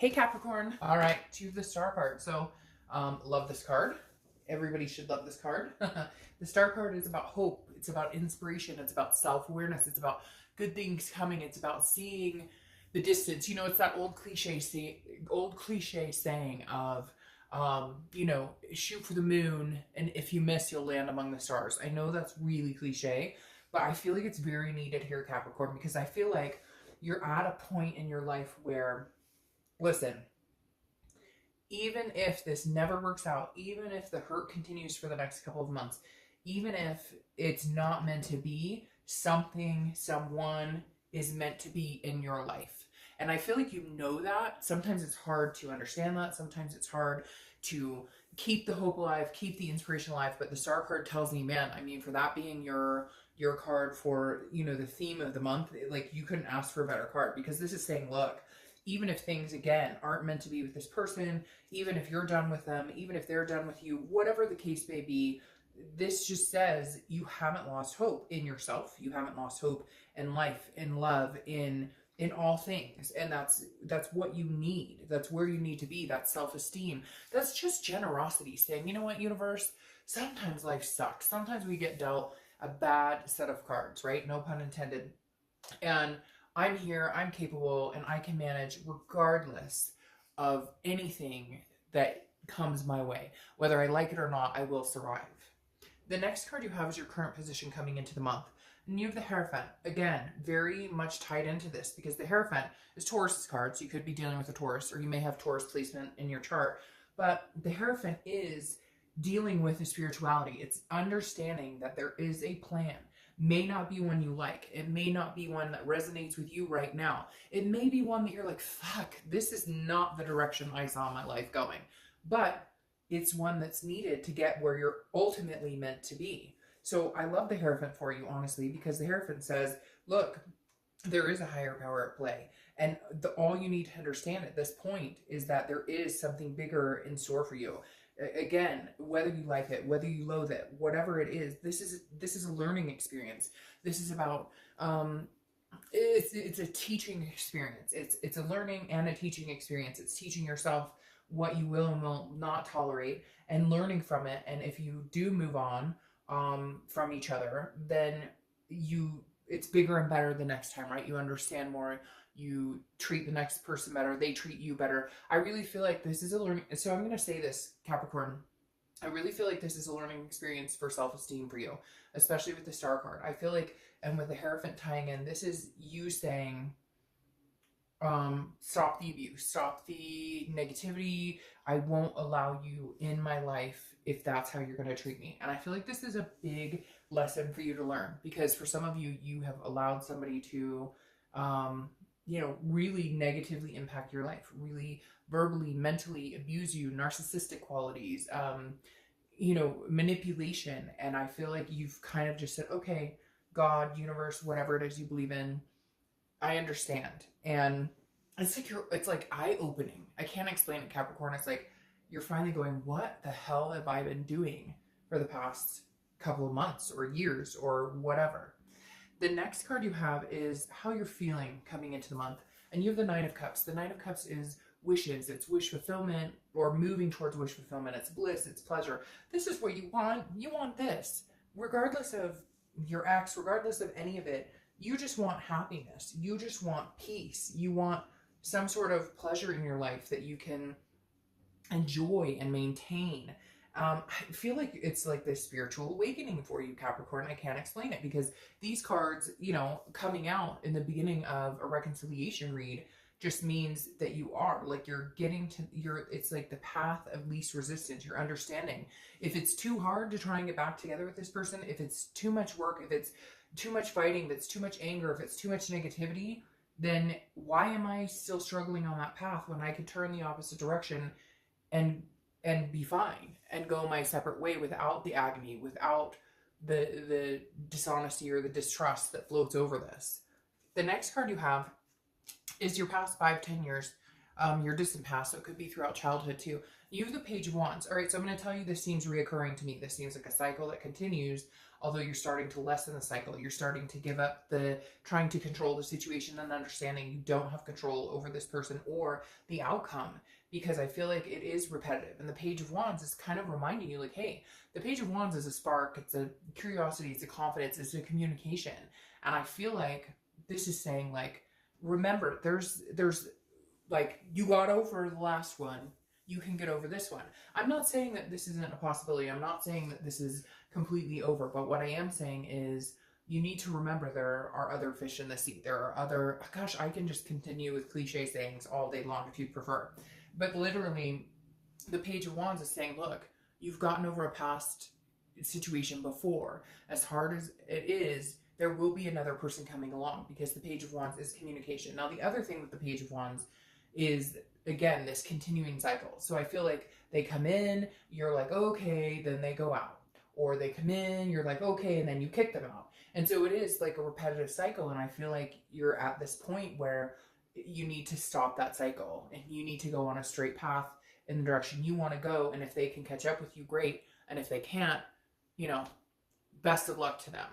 Hey Capricorn. All right, to the Star card. So, love this card. Everybody should love this card. The Star card is about hope. It's about inspiration. It's about self-awareness. It's about good things coming. It's about seeing the distance. You know, it's that old cliche saying of, shoot for the moon, and if you miss, you'll land among the stars. I know that's really cliche, but I feel like it's very needed here, Capricorn, because I feel like you're at a point in your life where, listen, even if this never works out, even if the hurt continues for the next couple of months, even if it's not meant to be, someone is meant to be in your life. And I feel like you know that. Sometimes it's hard to understand that. Sometimes it's hard to keep the hope alive, keep the inspiration alive. But the Star card tells me, man, I mean, for that being your card for, the theme of the month, like, you couldn't ask for a better card, because this is saying, look, even if things, again, aren't meant to be with this person, even if you're done with them, even if they're done with you, whatever the case may be, this just says you haven't lost hope in yourself. You haven't lost hope in life, in love, in all things. And that's what you need. That's where you need to be. That's self-esteem. That's just generosity, saying, you know what, universe, sometimes life sucks. Sometimes we get dealt a bad set of cards, right? No pun intended. And I'm here, I'm capable, and I can manage regardless of anything that comes my way. Whether I like it or not, I will survive. The next card you have is your current position coming into the month. And you have the Hierophant. Again, very much tied into this, because the Hierophant is Taurus's card, so you could be dealing with a Taurus, or you may have Taurus placement in your chart. But the Hierophant is dealing with the spirituality. It's understanding that there is a plan. May not be one you like. It may not be one that resonates with you right now. It may be one that you're like, fuck, this is not the direction I saw my life going. But it's one that's needed to get where you're ultimately meant to be. So I love the Hierophant for you, honestly, because the Hierophant says, look, there is a higher power at play. And all you need to understand at this point is that there is something bigger in store for you. Again, whether you like it, whether you loathe it, whatever it is, this is a learning experience. This is about it's a teaching experience. It's a learning and a teaching experience. It's teaching yourself what you will and will not tolerate, and learning from it. And if you do move on from each other, then it's bigger and better the next time, right? You understand more. You treat the next person better. They treat you better. I really feel like this is a learning. So I'm going to say this, Capricorn. I really feel like this is a learning experience for self-esteem for you, especially with the Star card. I feel like, and with the Hierophant tying in, this is you saying, stop the abuse, stop the negativity. I won't allow you in my life if that's how you're going to treat me. And I feel like this is a big lesson for you to learn, because for some of you, you have allowed somebody to, really negatively impact your life, really verbally, mentally abuse you, narcissistic qualities, manipulation. And I feel like you've kind of just said, okay, God, universe, whatever it is you believe in, I understand. And it's like eye-opening. I can't explain it, Capricorn. It's like you're finally going, what the hell have I been doing for the past couple of months or years or whatever? The next card you have is how you're feeling coming into the month. And you have the Nine of Cups. The Nine of Cups is wishes. It's wish fulfillment, or moving towards wish fulfillment. It's bliss. It's pleasure. This is what you want. You want this. Regardless of your ex, regardless of any of it, you just want happiness. You just want peace. You want some sort of pleasure in your life that you can enjoy and maintain. I feel like it's like this spiritual awakening for you, Capricorn. I can't explain it, because these cards, coming out in the beginning of a reconciliation read just means that you are like, you're getting to it's like the path of least resistance. You're understanding if it's too hard to try and get back together with this person, if it's too much work, if it's too much fighting, if it's too much anger, if it's too much negativity, then why am I still struggling on that path when I could turn the opposite direction and be fine and go my separate way without the agony, without the dishonesty or the distrust that floats over this? The next card you have is your past 5-10 years, your distant past. So it could be throughout childhood too. You have the Page of Wands. All right, so I'm going to tell you, this seems reoccurring to me. This seems like a cycle that continues although you're starting to lessen the cycle. You're starting to give up the trying to control the situation and understanding you don't have control over this person or the outcome, because I feel like it is repetitive. And the Page of Wands is kind of reminding you like, hey, the Page of Wands is a spark, it's a curiosity, it's a confidence, it's a communication. And I feel like this is saying like, remember, there's like, you got over the last one, you can get over this one. I'm not saying that this isn't a possibility. I'm not saying that this is completely over, but what I am saying is you need to remember there are other fish in the sea. There are other, gosh, I can just continue with cliche sayings all day long if you prefer. But literally, the Page of Wands is saying, look, you've gotten over a past situation before. As hard as it is, there will be another person coming along, because the Page of Wands is communication. Now, the other thing with the Page of Wands is, again, this continuing cycle. So I feel like they come in, you're like, okay, then they go out. Or they come in, you're like, okay, and then you kick them out. And so it is like a repetitive cycle. And I feel like you're at this point where you need to stop that cycle and you need to go on a straight path in the direction you want to go. And if they can catch up with you, great. And if they can't, you know, best of luck to them.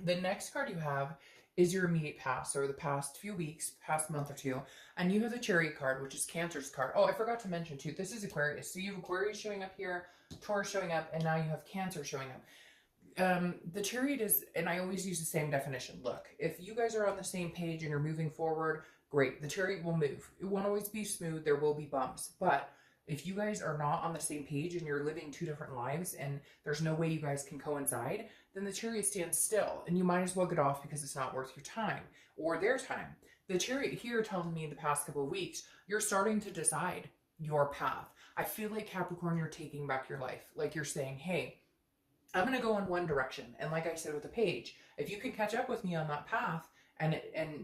The next card you have is your immediate past, or the past few weeks, past month or two. And you have the Chariot card, which is Cancer's card. Oh, I forgot to mention too, this is Aquarius. So you have Aquarius showing up here, Taurus showing up, and now you have Cancer showing up. The Chariot is, and I always use the same definition. Look, if you guys are on the same page and you're moving forward, great. The Chariot will move. It won't always be smooth. There will be bumps. But if you guys are not on the same page and you're living two different lives and there's no way you guys can coincide, then the Chariot stands still and you might as well get off because it's not worth your time or their time. The Chariot here tells me the past couple of weeks, you're starting to decide your path. I feel like, Capricorn, you're taking back your life. Like, you're saying, hey, I'm going to go in one direction. And like I said with the Page, if you can catch up with me on that path, and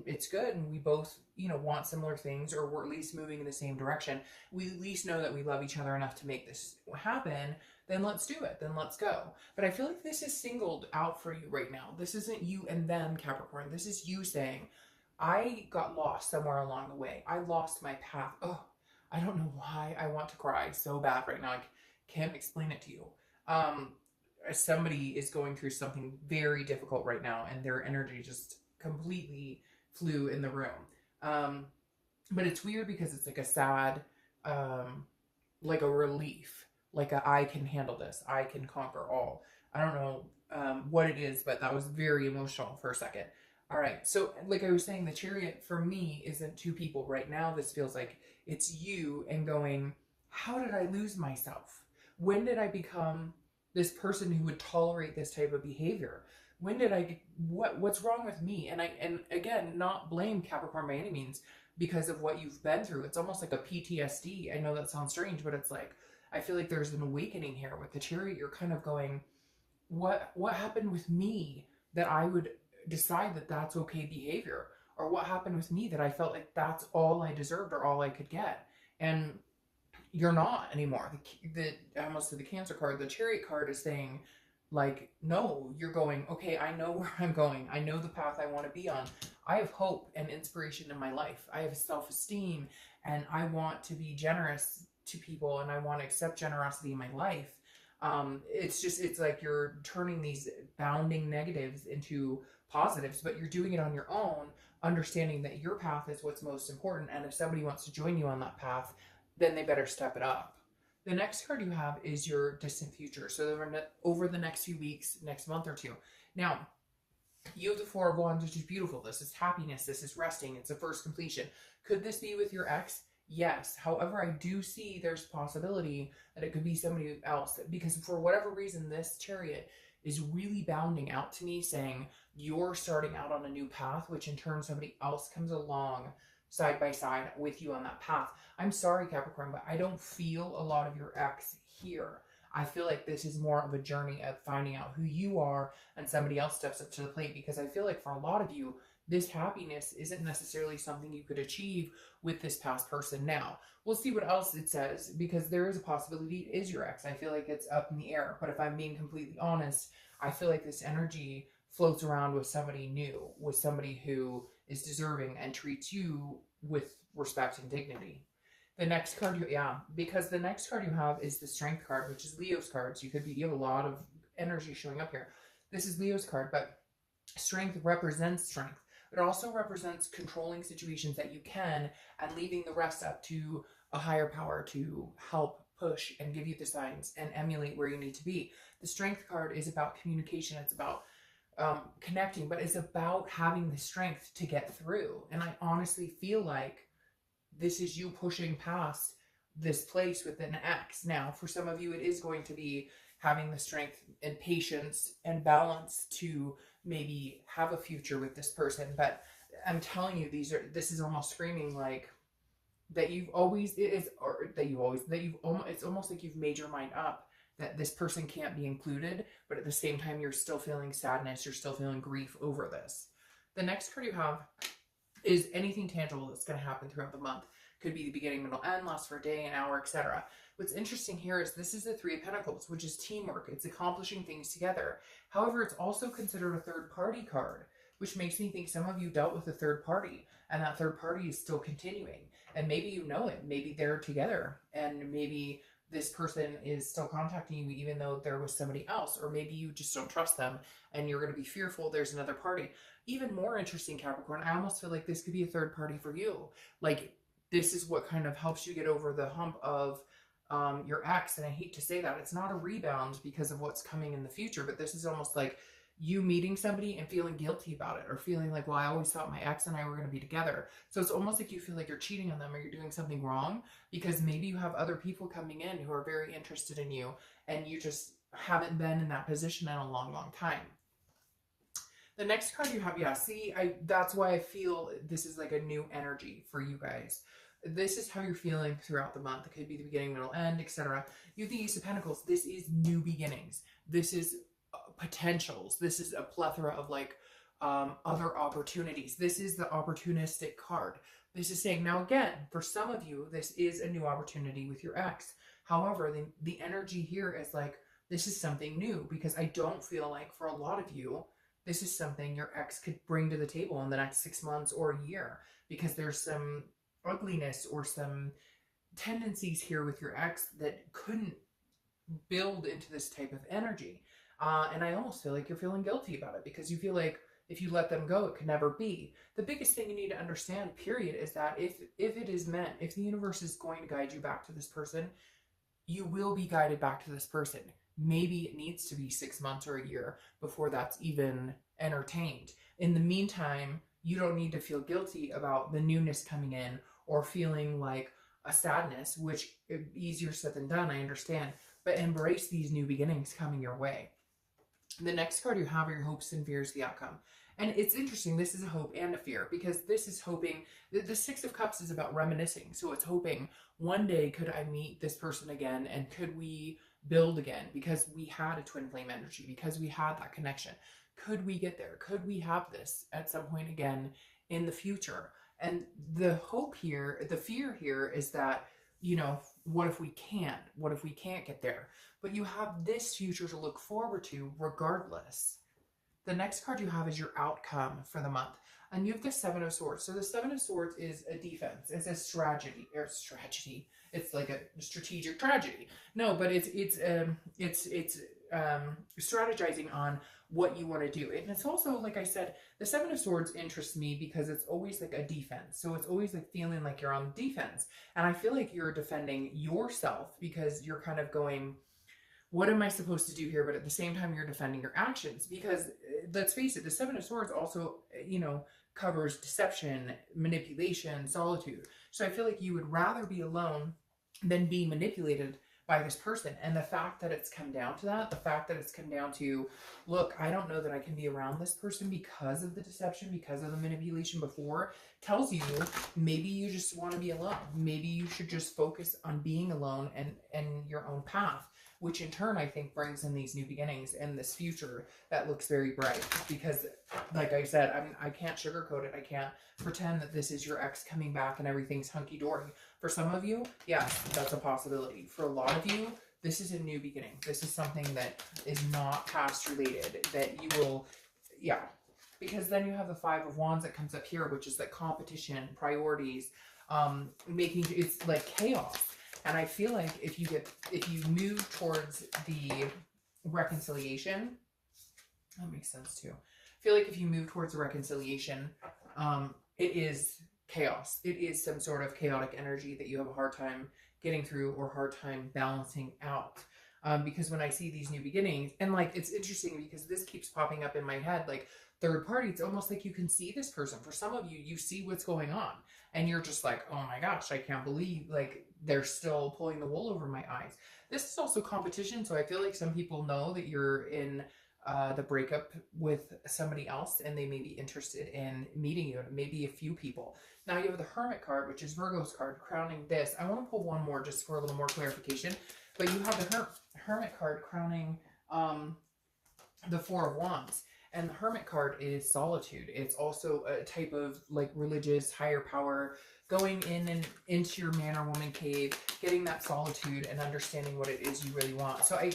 it's good, and we both, you know, want similar things, or we're at least moving in the same direction, we at least know that we love each other enough to make this happen, then let's do it. Then let's go. But I feel like this is singled out for you right now. This isn't you and them, Capricorn. This is you saying, I got lost somewhere along the way. I lost my path. Oh, I don't know why I want to cry so bad right now. I can't explain it to you. Somebody is going through something very difficult right now, and their energy just completely flew in the room. But it's weird because it's like a sad, like a relief, like a, I can handle this, I can conquer all. I don't know what it is, but that was very emotional for a second. All right, so like I was saying, the Chariot for me isn't two people right now. This feels like it's you and going, how did I lose myself? When did I become this person who would tolerate this type of behavior? When did I, what's wrong with me? And again, not blame Capricorn by any means because of what you've been through. It's almost like a PTSD. I know that sounds strange, but it's like, I feel like there's an awakening here with the Chariot. You're kind of going, what happened with me that I would decide that that's okay behavior? Or what happened with me that I felt like that's all I deserved or all I could get? And you're not anymore. I almost said the Cancer card. The Chariot card is saying, like, no, you're going, okay, I know where I'm going. I know the path I want to be on. I have hope and inspiration in my life. I have self-esteem, and I want to be generous to people, and I want to accept generosity in my life. It's like you're turning these bounding negatives into positives, but you're doing it on your own, understanding that your path is what's most important. And if somebody wants to join you on that path, then they better step it up. The next card you have is your distant future. So over the next few weeks, next month or two. Now, you have the Four of Wands, which is beautiful. This is happiness. This is resting. It's a first completion. Could this be with your ex? Yes. However, I do see there's a possibility that it could be somebody else, because for whatever reason, this Chariot is really bounding out to me saying you're starting out on a new path, which in turn somebody else comes along side by side with you on that path. I'm sorry, Capricorn, but I don't feel a lot of your ex here. I feel like this is more of a journey of finding out who you are, and somebody else steps up to the plate, because I feel like for a lot of you, this happiness isn't necessarily something you could achieve with this past person. Now, we'll see what else it says, because there is a possibility it is your ex. I feel like it's up in the air, but if I'm being completely honest, I feel like this energy floats around with somebody new, with somebody who is deserving and treats you with respect and dignity. The next card, because the next card you have is the Strength card, which is Leo's card. So you have a lot of energy showing up here. This is Leo's card, but strength represents strength. It also represents controlling situations that you can and leaving the rest up to a higher power to help push and give you the signs and emulate where you need to be. The strength card is about communication. It's about connecting, but it's about having the strength to get through. And I honestly feel like this is you pushing past this place with an X. Now, for some of you, it is going to be having the strength and patience and balance to maybe have a future with this person. But I'm telling you, this is almost screaming like that it's almost like you've made your mind up that this person can't be included, but at the same time, you're still feeling sadness, you're still feeling grief over this. The next card you have is anything tangible that's going to happen throughout the month. Could be the beginning, middle, end, last for a day, an hour, etc. What's interesting here is this is the Three of Pentacles, which is teamwork. It's accomplishing things together. However, it's also considered a third party card, which makes me think some of you dealt with a third party, and that third party is still continuing. And maybe you know it. Maybe they're together, and maybe this person is still contacting you even though there was somebody else, or maybe you just don't trust them and you're going to be fearful there's another party. Even more interesting, Capricorn, I almost feel like this could be a third party for you. Like, this is what kind of helps you get over the hump of your ex. And I hate to say that. It's not a rebound because of what's coming in the future, but this is almost like you meeting somebody and feeling guilty about it, or feeling like, well, I always thought my ex and I were going to be together. So it's almost like you feel like you're cheating on them or you're doing something wrong because maybe you have other people coming in who are very interested in you and you just haven't been in that position in a long, long time. The next card you have, yeah, see, that's why I feel this is like a new energy for you guys. This is how you're feeling throughout the month. It could be the beginning, middle, end, etc. You have the Ace of Pentacles. This is new beginnings. This is potentials. This is a plethora of like other opportunities. This is the opportunistic card. This is saying, now again, for some of you, this is a new opportunity with your ex. However, the energy here is like, this is something new, because I don't feel like for a lot of you, this is something your ex could bring to the table in the next 6 months or a year, because there's some ugliness or some tendencies here with your ex that couldn't build into this type of energy. And I almost feel like you're feeling guilty about it because you feel like if you let them go, it could never be. The biggest thing you need to understand, period, is that if it is meant, if the universe is going to guide you back to this person, you will be guided back to this person. Maybe it needs to be 6 months or a year before that's even entertained. In the meantime, you don't need to feel guilty about the newness coming in or feeling like a sadness, which is easier said than done, I understand. But embrace these new beginnings coming your way. The next card you have are your hopes and fears, the outcome. And it's interesting, this is a hope and a fear, because this is hoping, the Six of Cups is about reminiscing. So it's hoping, one day could I meet this person again, and could we build again, because we had a twin flame energy, because we had that connection. Could we get there? Could we have this at some point again in the future? And the hope here, the fear here is that, you know, what if we can't? What if we can't get there? But you have this future to look forward to regardless. The next card you have is your outcome for the month. And you have the Seven of Swords. So the Seven of Swords is a defense. It's a strategy. It's like a strategic tragedy. No, but it's strategizing on what you want to do. And it's also, like I said, the Seven of Swords interests me because it's always like a defense. So it's always like feeling like you're on defense. And I feel like you're defending yourself because you're kind of going, what am I supposed to do here? But at the same time, you're defending your actions, because let's face it, the Seven of Swords also, you know, covers deception, manipulation, solitude. So I feel like you would rather be alone than be manipulated by this person. And the fact that it's come down to that, the fact that it's come down to, look, I don't know that I can be around this person because of the deception, because of the manipulation before, tells you maybe you just want to be alone. Maybe you should just focus on being alone and your own path, which in turn, I think, brings in these new beginnings and this future that looks very bright. Because, like I said, I can't sugarcoat it. I can't pretend that this is your ex coming back and everything's hunky-dory. For some of you, yes, that's a possibility. For a lot of you, this is a new beginning. This is something that is not past related, that you will, yeah. Because then you have the Five of Wands that comes up here, which is like competition, priorities, it's like chaos. And I feel like if you move towards the reconciliation, That makes sense too. I feel like if you move towards a reconciliation, it is chaos. It is some sort of chaotic energy that you have a hard time getting through or hard time balancing out. Because when I see these new beginnings, and like, it's interesting because this keeps popping up in my head, like third party, it's almost like you can see this person. For some of you, you see what's going on and you're just like, oh my gosh, I can't believe like they're still pulling the wool over my eyes. This is also competition. So I feel like some people know that you're in the breakup with somebody else and they may be interested in meeting you, maybe a few people. Now you have the Hermit card, which is Virgo's card, crowning this. I want to pull one more just for a little more clarification, but you have the Hermit card crowning the Four of Wands. And the Hermit card is solitude. It's also a type of like religious higher power, going in and into your man or woman cave, getting that solitude and understanding what it is you really want. So I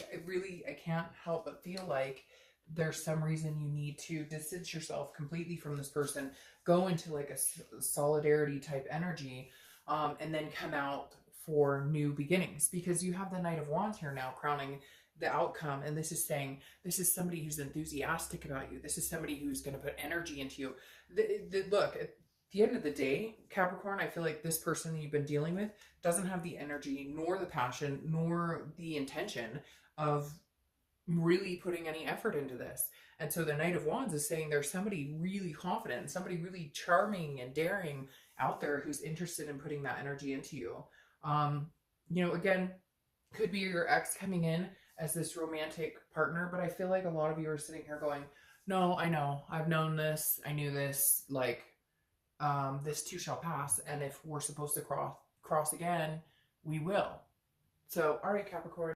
can't help but feel like there's some reason you need to distance yourself completely from this person, go into like a solidarity type energy, and then come out for new beginnings, because you have the Knight of Wands here now crowning the outcome. And this is saying, this is somebody who's enthusiastic about you. This is somebody who's going to put energy into you. Look, at the end of the day, Capricorn, I feel like this person that you've been dealing with doesn't have the energy, nor the passion, nor the intention of really putting any effort into this. And so the Knight of Wands is saying there's somebody really confident, somebody really charming and daring out there who's interested in putting that energy into you. You know, again, could be your ex coming in as this romantic partner, but I feel like a lot of you are sitting here going, no, I know, I've known this, I knew this, like, this too shall pass, and if we're supposed to cross again, we will. So, all right, Capricorn.